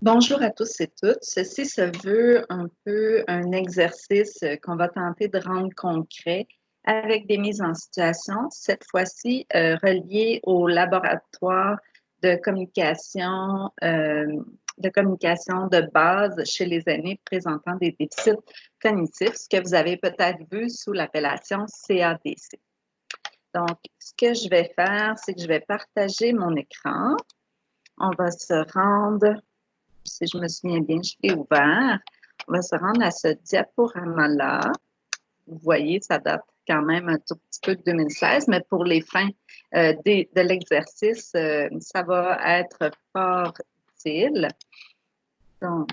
Bonjour à tous et toutes. Ceci se veut un peu un exercice qu'on va tenter de rendre concret avec des mises en situation, cette fois-ci reliées au laboratoire de communication de base chez les aînés présentant des déficits cognitifs, ce que vous avez peut-être vu sous l'appellation CADC. Donc, ce que je vais faire, c'est que je vais partager mon écran. On va se rendre, si je me souviens bien, je l'ai ouvert. On va se rendre à ce diaporama-là. Vous voyez, ça date quand même un tout petit peu de 2016, mais pour les fins de l'exercice, ça va être fort utile. Donc,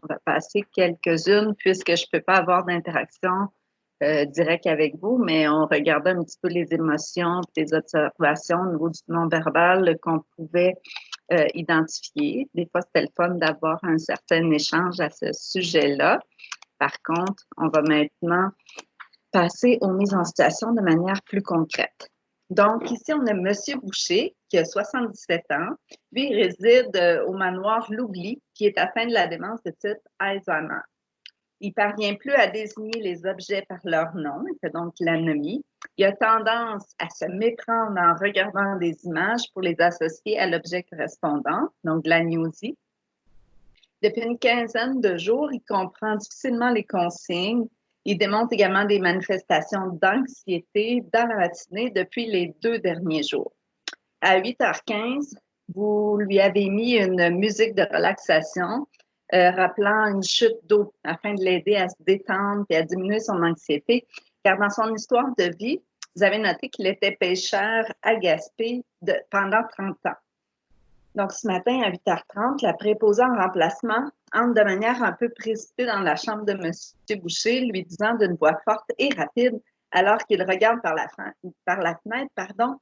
on va passer quelques-unes puisque je ne peux pas avoir d'interaction directe avec vous, mais on regardait un petit peu les émotions, les observations au niveau du non-verbal qu'on pouvait identifier. Des fois, c'était le fun d'avoir un certain échange à ce sujet-là. Par contre, on va maintenant passer aux mises en situation de manière plus concrète. Donc, ici, on a M. Boucher, qui a 77 ans. Lui, il réside au manoir L'Oubli, qui est atteint de la démence de type Alzheimer. Il ne parvient plus à désigner les objets par leur nom, il fait donc l'anomie. Il a tendance à se méprendre en regardant des images pour les associer à l'objet correspondant, donc de l'agnosie. Depuis une quinzaine de jours, il comprend difficilement les consignes. Il démontre également des manifestations d'anxiété dans la matinée depuis les 2 derniers jours. À 8h15, vous lui avez mis une musique de relaxation, rappelant une chute d'eau afin de l'aider à se détendre et à diminuer son anxiété. Car dans son histoire de vie, vous avez noté qu'il était pêcheur à Gaspé pendant 30 ans. Donc, ce matin, à 8h30, la préposée en remplacement entre de manière un peu précipitée dans la chambre de M. Boucher, lui disant d'une voix forte et rapide, alors qu'il regarde par la fenêtre,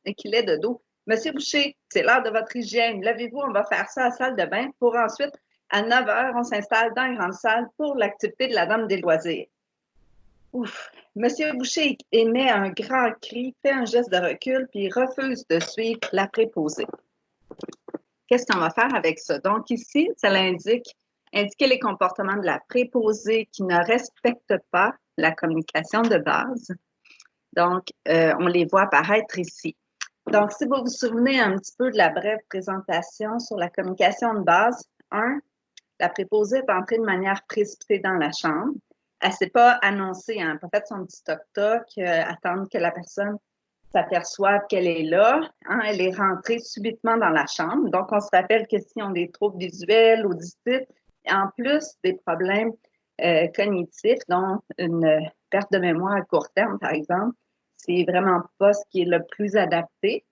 et qu'il est de dos: « Monsieur Boucher, c'est l'heure de votre hygiène. Levez-vous, on va faire ça à la salle de bain pour ensuite, à 9h, on s'installe dans la grande salle pour l'activité de la dame des loisirs. » Ouf! Monsieur Boucher émet un grand cri, fait un geste de recul, puis refuse de suivre la préposée. Qu'est-ce qu'on va faire avec ça? Donc ici, ça indiquer les comportements de la préposée qui ne respectent pas la communication de base. Donc, on les voit apparaître ici. Donc, si vous vous souvenez un petit peu de la brève présentation sur la communication de base, 1, la préposée est entrée de manière précipitée dans la chambre. Elle ne s'est pas annoncée, elle n'a pas fait son petit toc-toc, attendre que la personne s'aperçoivent qu'elle est là. Elle est rentrée subitement dans la chambre. Donc, on se rappelle que si on a des troubles visuels, auditifs, en plus des problèmes cognitifs, dont une perte de mémoire à court terme, par exemple, c'est vraiment pas ce qui est le plus adapté.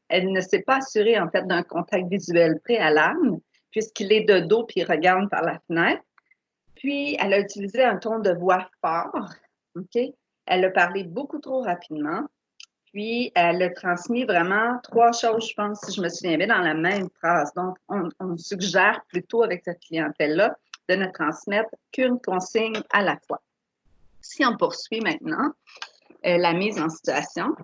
Elle ne s'est pas assurée, en fait, d'un contact visuel préalable, puisqu'il est de dos puis il regarde par la fenêtre. Puis, elle a utilisé un ton de voix fort. Elle a parlé beaucoup trop rapidement. Puis, elle a transmis vraiment 3 choses, je pense, si je me souviens bien, dans la même phrase. Donc, on suggère plutôt avec cette clientèle-là de ne transmettre qu'une consigne à la fois. Si on poursuit maintenant la mise en situation.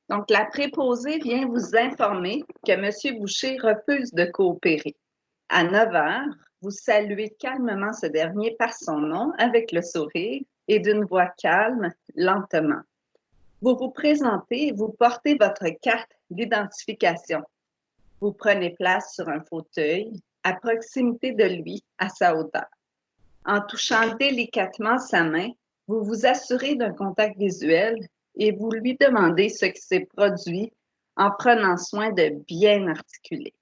Donc, la préposée vient vous informer que M. Boucher refuse de coopérer. À 9h, vous saluez calmement ce dernier par son nom avec le sourire et d'une voix calme, lentement. Vous vous présentez et vous portez votre carte d'identification. Vous prenez place sur un fauteuil à proximité de lui, à sa hauteur. En touchant délicatement sa main, vous vous assurez d'un contact visuel et vous lui demandez ce qui s'est produit en prenant soin de bien articuler.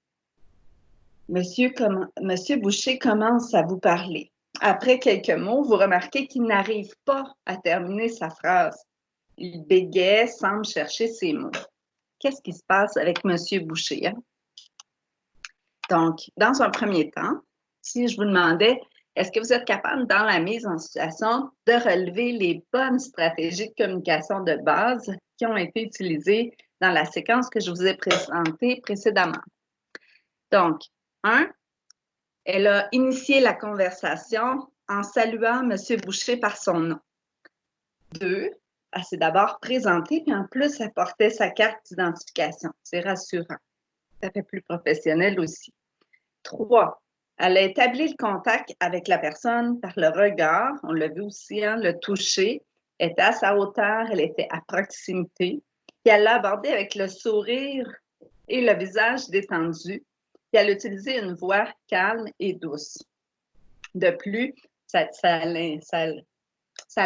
Monsieur Boucher commence à vous parler. Après quelques mots, vous remarquez qu'il n'arrive pas à terminer sa phrase. Il bégaie, semble chercher ses mots. Qu'est-ce qui se passe avec M. Boucher? Donc, dans un premier temps, si je vous demandais, est-ce que vous êtes capable, dans la mise en situation, de relever les bonnes stratégies de communication de base qui ont été utilisées dans la séquence que je vous ai présentée précédemment? Donc, 1, elle a initié la conversation en saluant M. Boucher par son nom. 2, elle s'est d'abord présentée, puis en plus, elle portait sa carte d'identification. C'est rassurant. Ça fait plus professionnel aussi. 3, Elle a établi le contact avec la personne par le regard. On l'a vu aussi, hein, le toucher. Elle était à sa hauteur, elle était à proximité. Puis elle l'a abordé avec le sourire et le visage détendu. Puis elle a utilisé une voix calme et douce. De plus, ça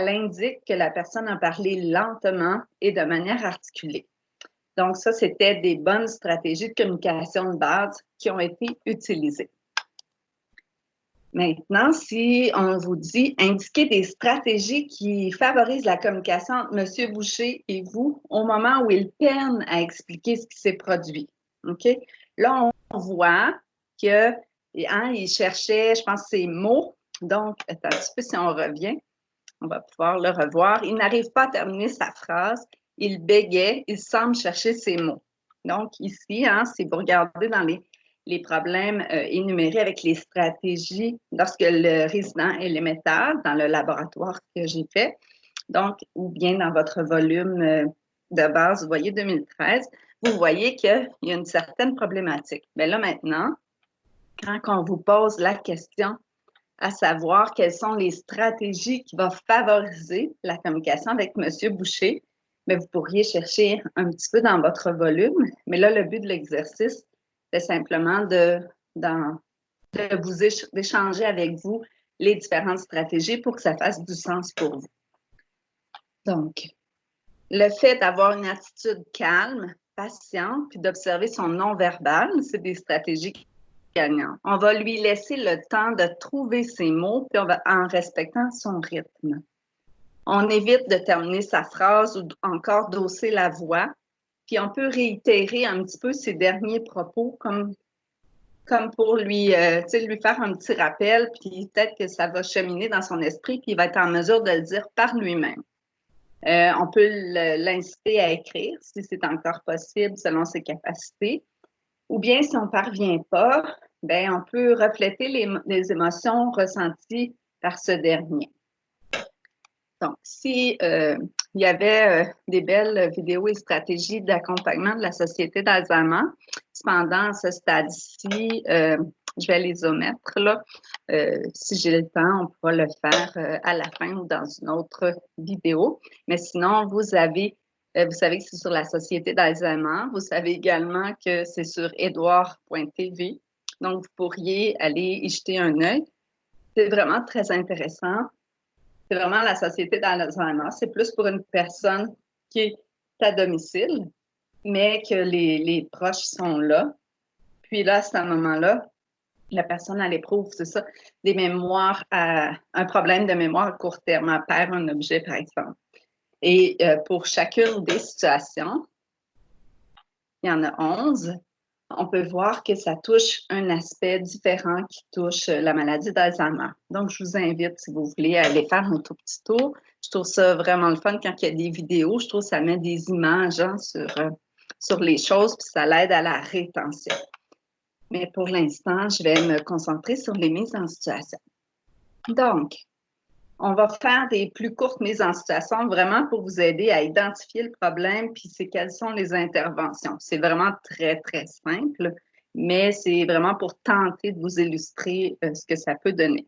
l'indique que la personne a parlé lentement et de manière articulée. Donc, ça, c'était des bonnes stratégies de communication de base qui ont été utilisées. Maintenant, si on vous dit indiquer des stratégies qui favorisent la communication entre M. Boucher et vous au moment où il peine à expliquer ce qui s'est produit. OK? Là, on voit que il cherchait, je pense, ses mots. Donc, attends un petit peu si on revient. On va pouvoir le revoir. Il n'arrive pas à terminer sa phrase. Il bégait. Il semble chercher ses mots. Donc, ici, hein, si vous regardez dans les problèmes énumérés avec les stratégies lorsque le résident est l'émetteur dans le laboratoire que j'ai fait, donc, ou bien dans votre volume de base, vous voyez 2013, vous voyez qu'il y a une certaine problématique. Mais là, maintenant, quand on vous pose la question à savoir quelles sont les stratégies qui vont favoriser la communication avec M. Boucher, mais vous pourriez chercher un petit peu dans votre volume. Mais là, le but de l'exercice, c'est simplement d'échanger avec vous les différentes stratégies pour que ça fasse du sens pour vous. Donc, le fait d'avoir une attitude calme, patiente, puis d'observer son non-verbal, c'est des stratégies gagnant. On va lui laisser le temps de trouver ses mots, puis en respectant son rythme. On évite de terminer sa phrase ou encore d'hausser la voix, puis on peut réitérer un petit peu ses derniers propos comme pour lui faire un petit rappel, puis peut-être que ça va cheminer dans son esprit, puis il va être en mesure de le dire par lui-même. On peut l'inciter à écrire si c'est encore possible selon ses capacités. Ou bien, si on ne parvient pas, bien, on peut refléter les émotions ressenties par ce dernier. Donc, si il y avait des belles vidéos et stratégies d'accompagnement de la Société d'Alzheimer, cependant, à ce stade-ci, je vais les omettre, là. Si j'ai le temps, on pourra le faire à la fin ou dans une autre vidéo. Mais sinon, vous savez que c'est sur la Société d'Alzheimer. Vous savez également que c'est sur edouard.tv. Donc, vous pourriez aller y jeter un œil. C'est vraiment très intéressant. C'est vraiment la Société d'Alzheimer. C'est plus pour une personne qui est à domicile, mais que les proches sont là. Puis là, à ce moment-là, la personne, elle éprouve, c'est ça, des mémoires, un problème de mémoire à court terme. Elle perd un objet, par exemple. Et pour chacune des situations, il y en a 11, on peut voir que ça touche un aspect différent qui touche la maladie d'Alzheimer. Donc, je vous invite, si vous voulez, à aller faire un tout petit tour. Je trouve ça vraiment le fun quand il y a des vidéos. Je trouve que ça met des images hein, sur les choses, puis ça l'aide à la rétention. Mais pour l'instant, je vais me concentrer sur les mises en situation. Donc, on va faire des plus courtes mises en situation vraiment pour vous aider à identifier le problème, puis c'est quelles sont les interventions. C'est vraiment très, très simple, mais c'est vraiment pour tenter de vous illustrer ce que ça peut donner.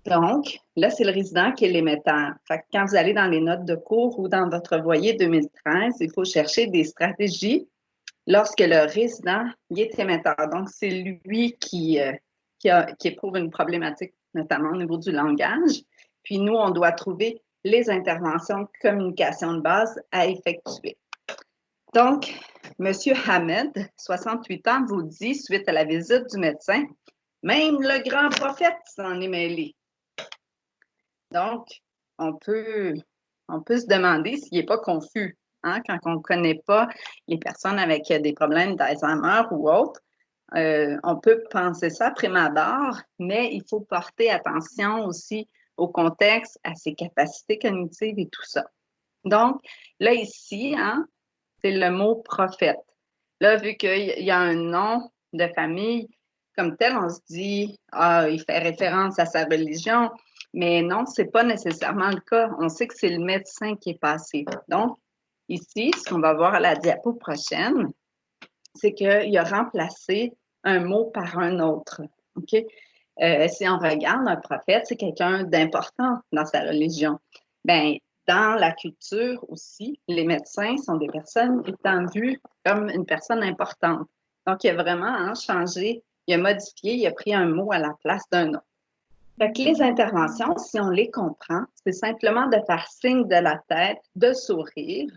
Donc, là, c'est le résident qui est l'émetteur. Fait que quand vous allez dans les notes de cours ou dans votre voyer 2013, il faut chercher des stratégies lorsque le résident il est émetteur. Donc, c'est lui qui éprouve une problématique, notamment au niveau du langage. Puis nous, on doit trouver les interventions de communication de base à effectuer. Donc, M. Hamed, 68 ans, vous dit, suite à la visite du médecin, même le grand prophète s'en est mêlé. Donc, on peut se demander s'il n'est pas confus, hein, quand on ne connaît pas les personnes avec des problèmes d'Alzheimer ou autres. On peut penser ça prime abord, mais il faut porter attention aussi au contexte, à ses capacités cognitives et tout ça. Donc, là, ici, hein, c'est le mot prophète. Là, vu qu'il y a un nom de famille comme tel, on se dit, ah, il fait référence à sa religion, mais non, ce n'est pas nécessairement le cas. On sait que c'est le médecin qui est passé. Donc, ici, ce qu'on va voir à la diapo prochaine, c'est qu'il a remplacé un mot par un autre. OK? Si on regarde un prophète, c'est quelqu'un d'important dans sa religion. Bien, dans la culture aussi, les médecins sont des personnes étant vues comme une personne importante. Donc, il a vraiment changé, il a modifié, il a pris un mot à la place d'un autre. Fait que les interventions, si on les comprend, c'est simplement de faire signe de la tête, de sourire,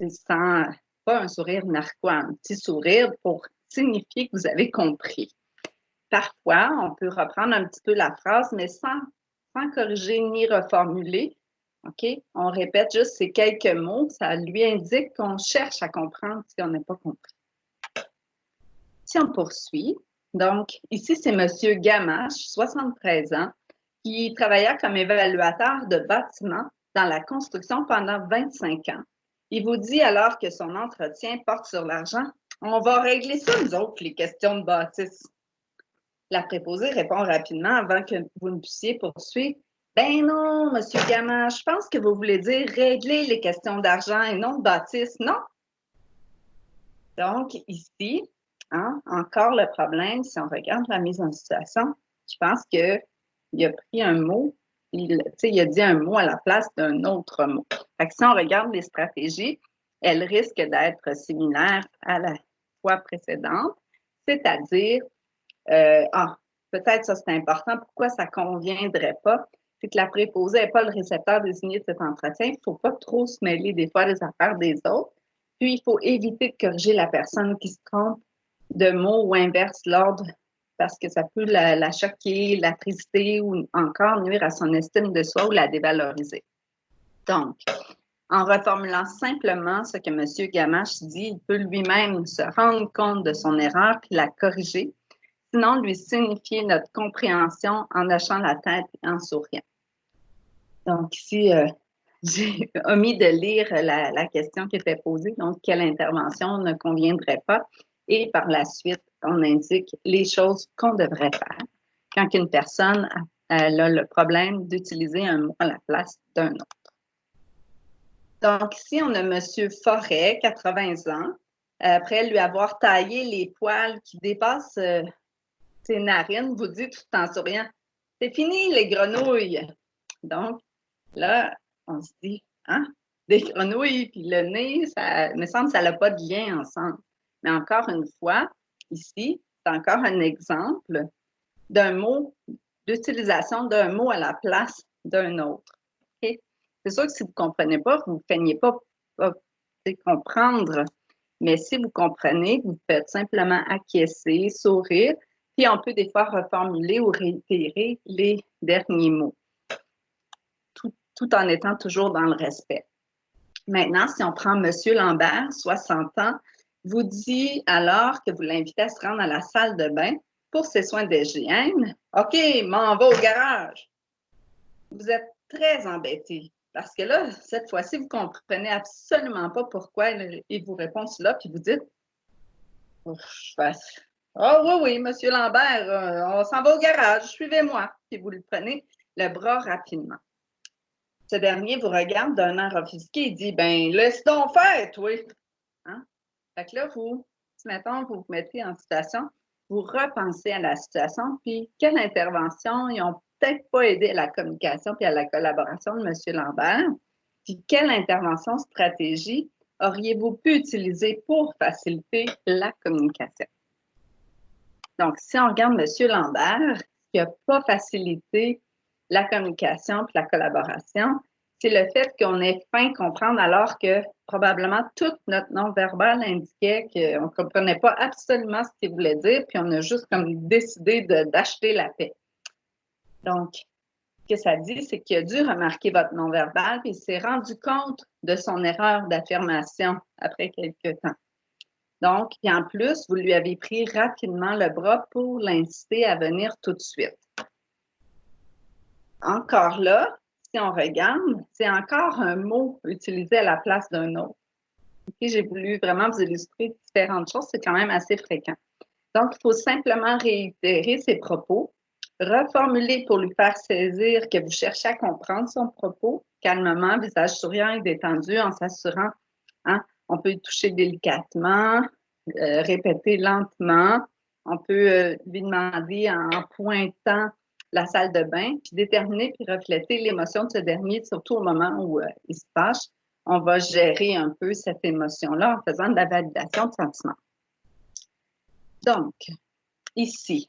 sans, pas un sourire narquois, un petit sourire pour signifier que vous avez compris. Parfois, on peut reprendre un petit peu la phrase, mais sans corriger ni reformuler. OK? On répète juste ces quelques mots. Ça lui indique qu'on cherche à comprendre si on n'a pas compris. Si on poursuit, donc ici, c'est M. Gamache, 73 ans, qui travailla comme évaluateur de bâtiments dans la construction pendant 25 ans. Il vous dit alors que son entretien porte sur l'argent. On va régler ça, nous autres, les questions de bâtisse. La préposée répond rapidement avant que vous ne puissiez poursuivre. Ben non, M. Gamache, je pense que vous voulez dire régler les questions d'argent et non de bâtisse, non? Donc, ici, encore le problème, si on regarde la mise en situation, je pense qu'il a pris un mot, il a dit un mot à la place d'un autre mot. Fait que si on regarde les stratégies, elles risquent d'être similaires à la fois précédente, c'est-à-dire peut-être ça c'est important, pourquoi ça ne conviendrait pas? C'est que la préposée n'est pas le récepteur désigné de cet entretien. Il ne faut pas trop se mêler des fois des affaires des autres. Puis, il faut éviter de corriger la personne qui se trompe de mots ou inverse l'ordre parce que ça peut la choquer, l'attrister ou encore nuire à son estime de soi ou la dévaloriser. Donc, en reformulant simplement ce que M. Gamache dit, il peut lui-même se rendre compte de son erreur puis la corriger. Sinon, lui signifier notre compréhension en hochant la tête et en souriant. Donc, ici, j'ai omis de lire la question qui était posée, donc quelle intervention ne conviendrait pas. Et par la suite, on indique les choses qu'on devrait faire quand une personne a le problème d'utiliser un mot à la place d'un autre. Donc, ici, on a M. Forêt, 80 ans. Après lui avoir taillé les poils qui dépassent ses narines, vous dit tout en souriant, « C'est fini les grenouilles! » Donc, là, on se dit, des grenouilles puis le nez, ça me semble que ça n'a pas de lien ensemble. Mais encore une fois, ici, c'est encore un exemple d'un mot, d'utilisation d'un mot à la place d'un autre. Okay? C'est sûr que si vous ne comprenez pas, vous ne feignez pas comprendre. Mais si vous comprenez, vous faites simplement acquiescer, sourire, puis on peut des fois reformuler ou réitérer les derniers mots, tout en étant toujours dans le respect. Maintenant, si on prend M. Lambert, 60 ans, vous dit alors que vous l'invitez à se rendre à la salle de bain pour ses soins d'hygiène. OK, m'en va au garage. Vous êtes très embêté parce que là, cette fois-ci, vous ne comprenez absolument pas pourquoi il vous répond cela, puis vous dites oh oui, M. Lambert, on s'en va au garage, suivez-moi. Puis vous le prenez le bras rapidement. Ce dernier vous regarde d'un air offusqué et dit, ben, laisse donc faire, toi. Fait que là, mettons, vous vous mettez en situation, vous repensez à la situation, puis quelle intervention ils n'ont peut-être pas aidé à la communication puis à la collaboration de M. Lambert, puis quelle intervention, stratégie auriez-vous pu utiliser pour faciliter la communication? Donc, si on regarde M. Lambert, ce qui n'a pas facilité la communication puis la collaboration, c'est le fait qu'on ait faim comprendre alors que probablement tout notre non-verbal indiquait qu'on ne comprenait pas absolument ce qu'il voulait dire, puis on a juste comme décidé d'acheter la paix. Donc, ce que ça dit, c'est qu'il a dû remarquer votre non-verbal, puis il s'est rendu compte de son erreur d'affirmation après quelques temps. Donc, et en plus, vous lui avez pris rapidement le bras pour l'inciter à venir tout de suite. Encore là, si on regarde, c'est encore un mot utilisé à la place d'un autre. Okay, j'ai voulu vraiment vous illustrer différentes choses, c'est quand même assez fréquent. Donc, il faut simplement réitérer ses propos, reformuler pour lui faire saisir que vous cherchez à comprendre son propos, calmement, visage souriant et détendu, en s'assurant, on peut toucher délicatement, répéter lentement, On peut lui demander en pointant la salle de bain, puis déterminer puis refléter l'émotion de ce dernier, surtout au moment où il se fâche. On va gérer un peu cette émotion-là en faisant de la validation de sentiments. Donc, ici,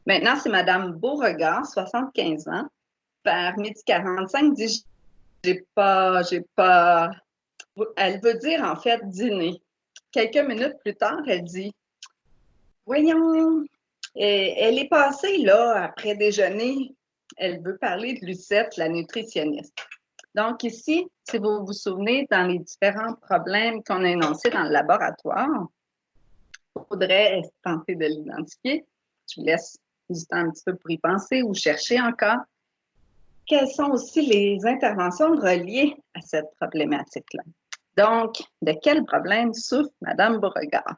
maintenant, c'est Madame Beauregard, 75 ans, vers midi 45, dit j'ai pas. Elle veut dire en fait dîner. Quelques minutes plus tard, elle dit voyons, elle est passée là après déjeuner. Elle veut parler de Lucette, la nutritionniste. Donc ici, si vous vous souvenez, dans les différents problèmes qu'on a énoncés dans le laboratoire, il faudrait tenter de l'identifier. Je vous laisse du temps un petit peu pour y penser ou chercher encore. Quelles sont aussi les interventions reliées à cette problématique-là? Donc, de quel problème souffre Mme Beauregard?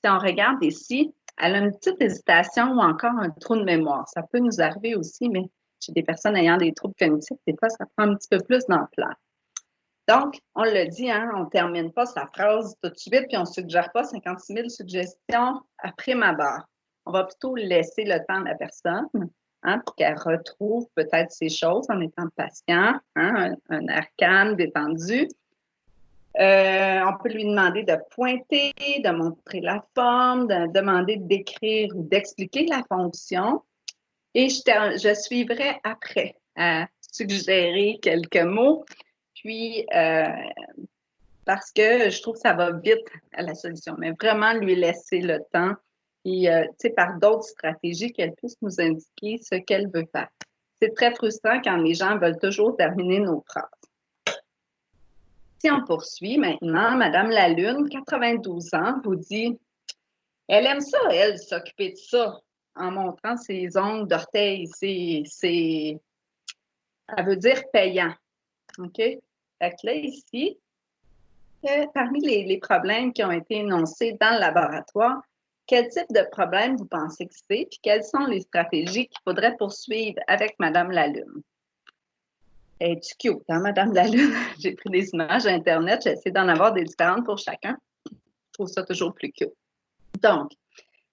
Si on regarde ici, elle a une petite hésitation ou encore un trou de mémoire. Ça peut nous arriver aussi, mais chez des personnes ayant des troubles cognitifs, des fois, ça prend un petit peu plus d'ampleur. Donc, on le dit, hein, on ne termine pas sa phrase tout de suite, puis on ne suggère pas 56 000 suggestions après ma barre. On va plutôt laisser le temps à la personne pour qu'elle retrouve peut-être ces choses en étant patient, un air calme, détendu. On peut lui demander de pointer, de montrer la forme, de demander de décrire ou d'expliquer la fonction. Et je suivrai après à suggérer quelques mots. Puis, parce que je trouve que ça va vite à la solution, mais vraiment lui laisser le temps et, par d'autres stratégies qu'elle puisse nous indiquer ce qu'elle veut faire. C'est très frustrant quand les gens veulent toujours terminer nos phrases. Si on poursuit maintenant, Madame Lalune, 92 ans, vous dit « Elle aime ça, elle, s'occuper de ça, en montrant ses ongles d'orteil. Elle veut dire payant. » OK? Fait que là, ici, parmi les problèmes qui ont été énoncés dans le laboratoire, quel type de problème vous pensez que c'est? Puis quelles sont les stratégies qu'il faudrait poursuivre avec Madame Lalune? Es-tu cute, hein, Madame Lalune? J'ai pris des images Internet, j'ai essayé d'en avoir des différentes pour chacun. Je trouve ça toujours plus cute. Donc,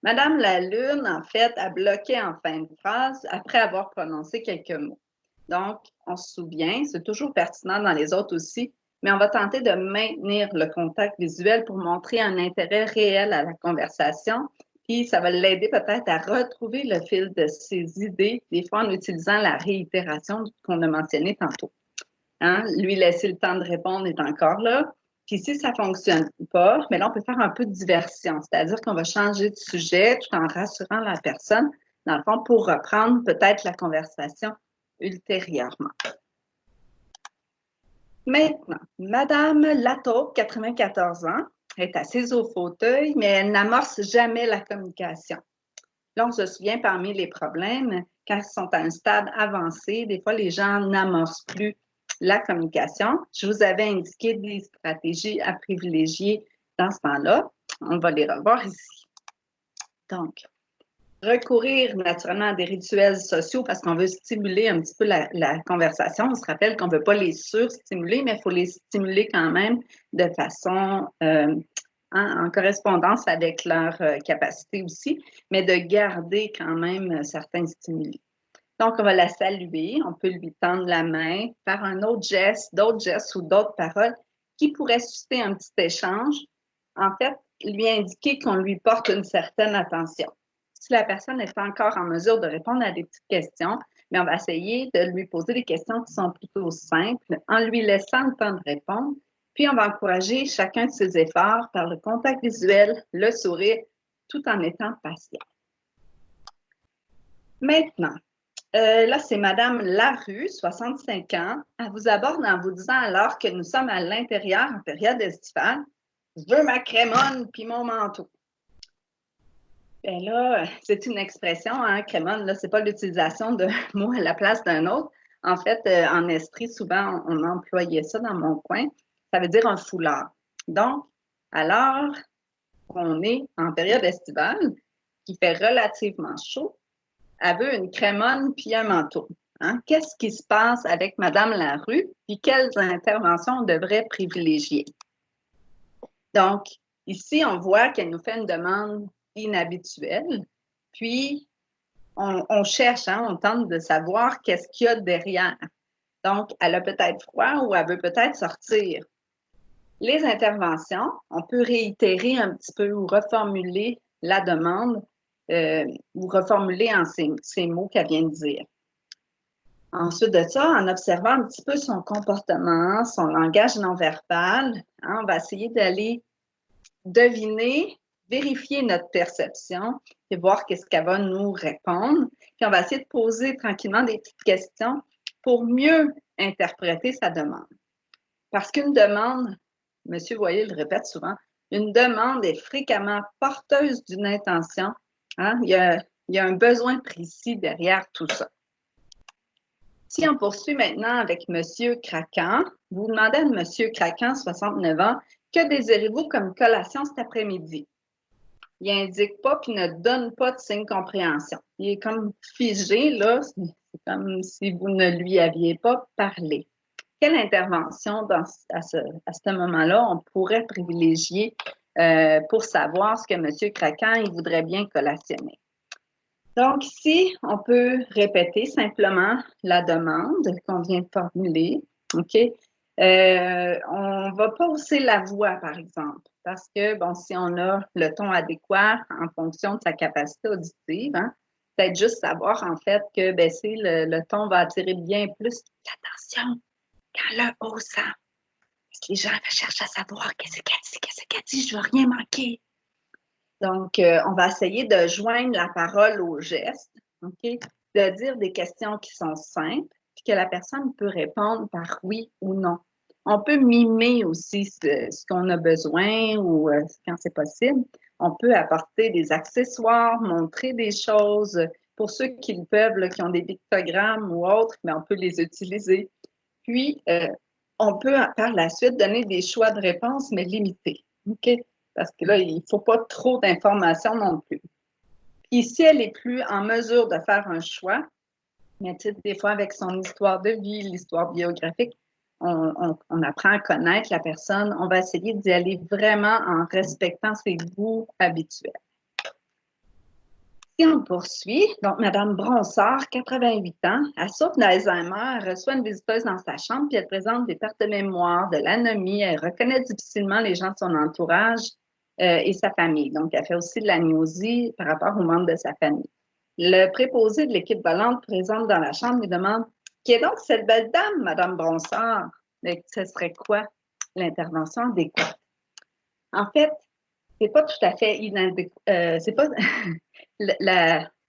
Madame Lalune, en fait, a bloqué en fin de phrase après avoir prononcé quelques mots. Donc, on se souvient, c'est toujours pertinent dans les autres aussi, mais on va tenter de maintenir le contact visuel pour montrer un intérêt réel à la conversation. Puis, ça va l'aider peut-être à retrouver le fil de ses idées, des fois en utilisant la réitération qu'on a mentionné tantôt. Lui laisser le temps de répondre est encore là. Puis si ça ne fonctionne pas, mais là, on peut faire un peu de diversion, c'est-à-dire qu'on va changer de sujet tout en rassurant la personne, dans le fond, pour reprendre peut-être la conversation ultérieurement. Maintenant, Madame Lataupe, 94 ans, est assise au fauteuil, mais elle n'amorce jamais la communication. Là, on se souvient parmi les problèmes, quand ils sont à un stade avancé, des fois, les gens n'amorcent plus la communication. Je vous avais indiqué des stratégies à privilégier dans ce temps-là. On va les revoir ici. Donc, recourir naturellement à des rituels sociaux parce qu'on veut stimuler un petit peu la conversation. On se rappelle qu'on ne veut pas les surstimuler, mais il faut les stimuler quand même de façon en correspondance avec leur capacité aussi, mais de garder quand même certains stimuli. Donc, on va la saluer, on peut lui tendre la main, faire un autre geste, d'autres gestes ou d'autres paroles qui pourraient susciter un petit échange. En fait, lui indiquer qu'on lui porte une certaine attention. Si la personne n'est pas encore en mesure de répondre à des petites questions, mais on va essayer de lui poser des questions qui sont plutôt simples en lui laissant le temps de répondre. Puis, on va encourager chacun de ses efforts par le contact visuel, le sourire, tout en étant patient. Maintenant, là, c'est Madame Larue, 65 ans. Elle vous aborde en vous disant alors que nous sommes à l'intérieur en période estivale. Je veux ma crémone puis mon manteau. Bien là, c'est une expression, hein, crémone, là, c'est pas l'utilisation de mots à la place d'un autre. En fait, en Estrie, souvent, on employait ça dans mon coin. Ça veut dire un foulard. Donc, alors qu'on est en période estivale, qui fait relativement chaud, elle veut une crémone puis un manteau. Qu'est-ce qui se passe avec Madame Larue puis quelles interventions on devrait privilégier? Donc, ici, on voit qu'elle nous fait une demande inhabituel. Puis, on cherche, hein, on tente de savoir qu'est-ce qu'il y a derrière. Donc, elle a peut-être froid ou elle veut peut-être sortir. Les interventions, on peut réitérer un petit peu ou reformuler la demande ou reformuler en ces mots qu'elle vient de dire. Ensuite de ça, en observant un petit peu son comportement, son langage non verbal, hein, on va essayer d'aller deviner, vérifier notre perception et voir qu'est-ce qu'elle va nous répondre. Puis on va essayer de poser tranquillement des petites questions pour mieux interpréter sa demande. Parce qu'une demande, Monsieur Voyer le répète souvent, une demande est fréquemment porteuse d'une intention. Hein? Il y a un besoin précis derrière tout ça. Si on poursuit maintenant avec Monsieur Craquant, vous demandez à Monsieur Craquant, 69 ans, que désirez-vous comme collation cet après-midi? Il n'indique pas puis ne donne pas de signe de compréhension. Il est comme figé, là, c'est comme si vous ne lui aviez pas parlé. Quelle intervention à ce moment-là on pourrait privilégier pour savoir ce que M. Craquant il voudrait bien collationner? Donc, ici, on peut répéter simplement la demande qu'on vient de formuler. OK? On ne va pas hausser la voix, par exemple, parce que, bon, si on a le ton adéquat en fonction de sa capacité auditive, hein, peut-être juste savoir, en fait, que baisser le ton va attirer bien plus l'attention qu'en le haussant. Parce que les gens vont chercher à savoir qu'est-ce qu'elle dit, je ne veux rien manquer. Donc, on va essayer de joindre la parole au geste, OK? De dire des questions qui sont simples, puis que la personne peut répondre par oui ou non. On peut mimer aussi ce qu'on a besoin ou quand c'est possible. On peut apporter des accessoires, montrer des choses. Pour ceux qui le peuvent, là, qui ont des pictogrammes ou autres, mais on peut les utiliser. Puis, on peut par la suite donner des choix de réponse, mais limités. OK? Parce que là, il ne faut pas trop d'informations non plus. Puis si elle n'est plus en mesure de faire un choix, mais tu sais, des fois, avec son histoire de vie, l'histoire biographique, on apprend à connaître la personne. On va essayer d'y aller vraiment en respectant ses goûts habituels. Si on poursuit, donc Mme Bronsard, 88 ans, elle souffre d'Alzheimer, elle reçoit une visiteuse dans sa chambre, puis elle présente des pertes de mémoire, de l'anomie, elle reconnaît difficilement les gens de son entourage et sa famille. Donc, elle fait aussi de l'agnosie par rapport aux membres de sa famille. Le préposé de l'équipe volante présente dans la chambre lui demande « Qui est donc cette belle dame, Mme Bronsard? » Mais ce serait quoi l'intervention adéquate? En fait, c'est pas tout à fait inadéquat. C'est pas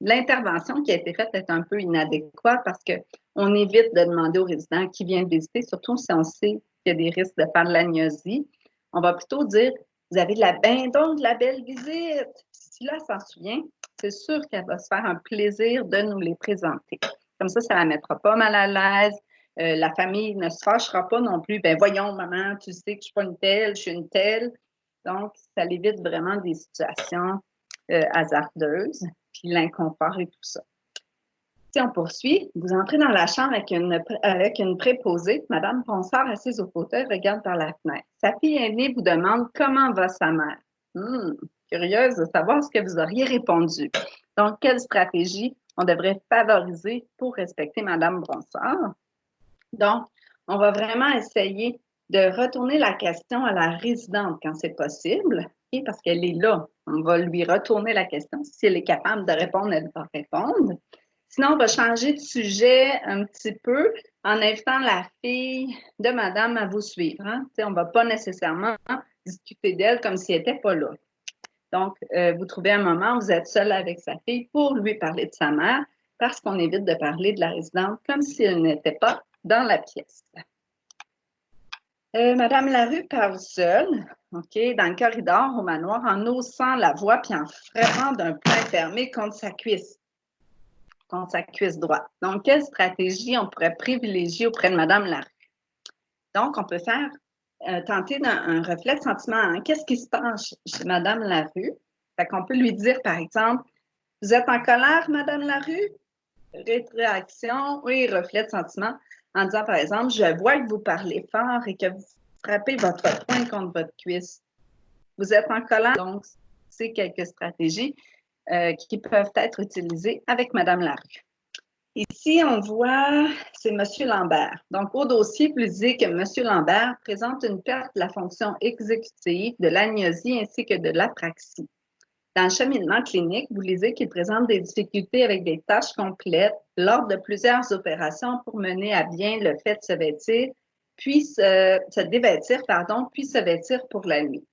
l'intervention qui a été faite est un peu inadéquate parce qu'on évite de demander aux résidents qui viennent visiter, surtout si on sait qu'il y a des risques de faire de l'agnosie. On va plutôt dire vous avez de la belle visite. Si là, elle s'en souvient, c'est sûr qu'elle va se faire un plaisir de nous les présenter. Comme ça ne la mettra pas mal à l'aise. La famille ne se fâchera pas non plus. Ben voyons, maman, tu sais que je ne suis pas une telle, je suis une telle. Donc, ça évite vraiment des situations hasardeuses, puis l'inconfort et tout ça. Si on poursuit, vous entrez dans la chambre avec une préposée. Madame Bronsard, assise au fauteuil, regarde par la fenêtre. Sa fille aînée vous demande comment va sa mère. Curieuse de savoir ce que vous auriez répondu. Donc, quelle stratégie on devrait favoriser pour respecter Madame Bronsard? Donc, on va vraiment essayer de retourner la question à la résidente quand c'est possible, okay, parce qu'elle est là. On va lui retourner la question. Si elle est capable de répondre, elle va répondre. Sinon, on va changer de sujet un petit peu en invitant la fille de madame à vous suivre. Hein? On ne va pas nécessairement discuter d'elle comme si elle n'était pas là. Donc, vous trouvez un moment où vous êtes seul avec sa fille pour lui parler de sa mère parce qu'on évite de parler de la résidente comme si elle n'était pas dans la pièce. Madame Larue parle seule, OK, dans le corridor au manoir en haussant la voix puis en frappant d'un poing fermé contre sa cuisse droite. Donc, quelle stratégie on pourrait privilégier auprès de Madame Larue? Donc, on peut faire tenter un reflet de sentiment. Hein? Qu'est-ce qui se passe chez Madame Larue? Fait qu'on peut lui dire, par exemple, « Vous êtes en colère, Madame Larue? » Réaction, oui, reflet de sentiment. En disant, par exemple, « Je vois que vous parlez fort et que vous frappez votre poing contre votre cuisse. Vous êtes en colère, donc c'est quelques stratégies qui peuvent être utilisées avec Madame Larue. Ici, on voit, c'est M. Lambert. Donc, au dossier, vous lisez que M. Lambert présente une perte de la fonction exécutive, de l'agnosie ainsi que de l'apraxie. Dans le cheminement clinique, vous lisez qu'il présente des difficultés avec des tâches complètes lors de plusieurs opérations pour mener à bien le fait de se vêtir, puis se dévêtir, puis se vêtir pour la nuit.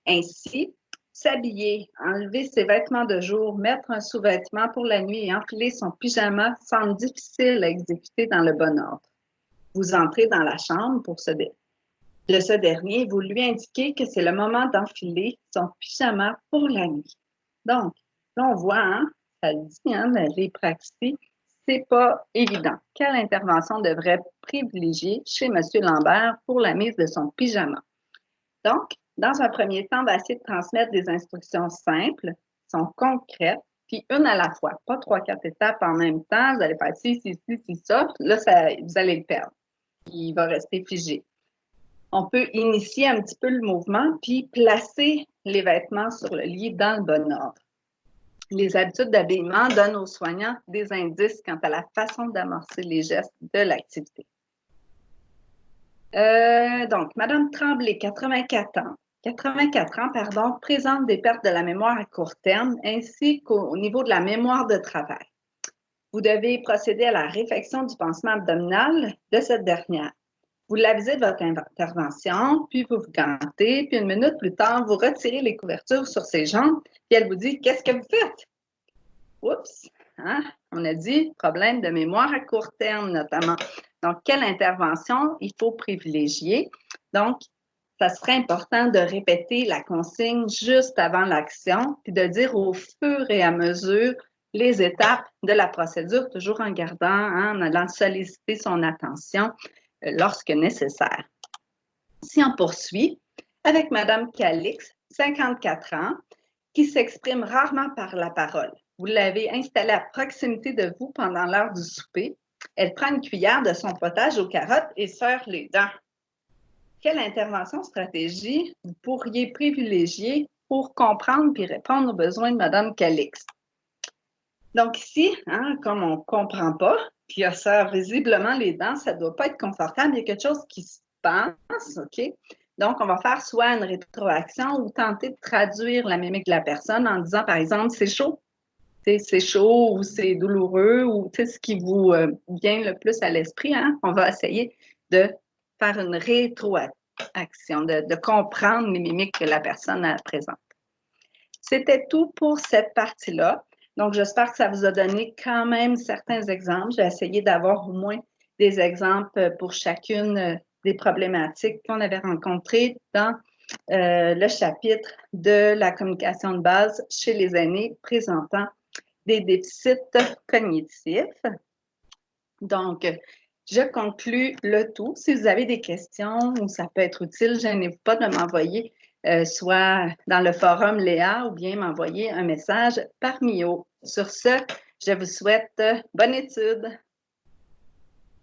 Ainsi, s'habiller, enlever ses vêtements de jour, mettre un sous-vêtement pour la nuit et enfiler son pyjama semble difficile à exécuter dans le bon ordre. Vous entrez dans la chambre de ce dernier, vous lui indiquez que c'est le moment d'enfiler son pyjama pour la nuit. Donc, là, on voit, hein, ça le dit, hein, les praxies, c'est pas évident. Quelle intervention devrait privilégier chez M. Lambert pour la mise de son pyjama? Donc, dans un premier temps, on va essayer de transmettre des instructions simples, qui sont concrètes, puis une à la fois, pas 3-4 étapes en même temps. Vous allez faire ci, ça. Là, vous allez le perdre. Il va rester figé. On peut initier un petit peu le mouvement, puis placer les vêtements sur le lit dans le bon ordre. Les habitudes d'habillement donnent aux soignants des indices quant à la façon d'amorcer les gestes de l'activité. Donc, Mme Tremblay, 84 ans, présente des pertes de la mémoire à court terme ainsi qu'au niveau de la mémoire de travail. Vous devez procéder à la réfection du pansement abdominal de cette dernière. Vous l'avisez de votre intervention, puis vous vous gantez, puis une minute plus tard, vous retirez les couvertures sur ses jambes, puis elle vous dit « Qu'est-ce que vous faites? » Oups! Hein? On a dit problème de mémoire à court terme notamment. Donc, quelle intervention il faut privilégier? Donc, ça serait important de répéter la consigne juste avant l'action, puis de dire au fur et à mesure les étapes de la procédure, toujours en gardant, en allant solliciter son attention lorsque nécessaire. Si on poursuit avec Mme Calix, 54 ans, qui s'exprime rarement par la parole. Vous l'avez installée à proximité de vous pendant l'heure du souper. Elle prend une cuillère de son potage aux carottes et serre les dents. Quelle intervention stratégie vous pourriez privilégier pour comprendre puis répondre aux besoins de Mme Calix? Donc ici, hein, comme on ne comprend pas, puis elle serre visiblement les dents, ça ne doit pas être confortable, il y a quelque chose qui se passe, OK? Donc, on va faire soit une rétroaction ou tenter de traduire la mimique de la personne en disant, par exemple, c'est chaud. C'est chaud ou c'est douloureux ou ce qui vous vient le plus à l'esprit. Hein? On va essayer de faire une rétroaction, de comprendre les mimiques que la personne présente. C'était tout pour cette partie-là. Donc, j'espère que ça vous a donné quand même certains exemples. J'ai essayé d'avoir au moins des exemples pour chacune des problématiques qu'on avait rencontrées dans le chapitre de la communication de base chez les aînés présentant des déficits cognitifs. Donc, je conclus le tout. Si vous avez des questions ou ça peut être utile, gênez-vous pas de m'envoyer soit dans le forum Léa ou bien m'envoyer un message par Mio. Sur ce, je vous souhaite bonne étude.